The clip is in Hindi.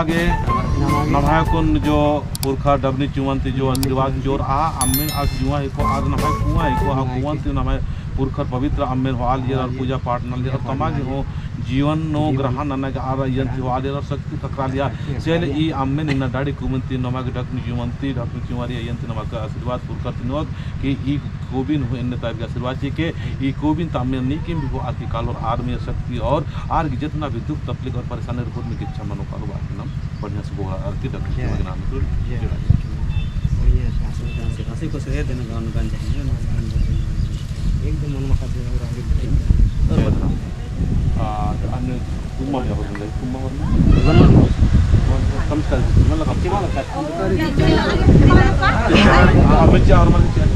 नमागे नमायकुन जो पुरखा डबनी चुवंती जो आशीर्वाद जोर आ अम्मिन आज जुआ को आज नमाय कुआ को आ कुवंती नमाय पुरखर पवित्र अम्मिन हो आल और पूजा पाठ नल तमागे हो जीवन नो ग्रहण ननग आर यंति हो आल शक्ति तक्रालिया सेल ई अम्मिन इन डाडी कुमंती नमागे ढकनी जुवंती ढकनी चुवारी यंति नमक आशीर्वाद पुरखर तिनोग कि ई कोबिन हो इन तार आशीर्वाद के ई कोबिन तामिन नी किम भी हो आती काल और आर में शक्ति और आर की जितना भी दुख तकलीफ और परेशानी रिपोर्ट में इच्छा मनो कारो बात नाम बढ़िया से बोला आरती ढकनी के नाम बढ़िया शासन से को से देना गांव गंज एकदम मन मखा दे और आगे अन्य कुम्मा या होता है कुम्मा और कम कर मतलब कम से कम अब चार और मतलब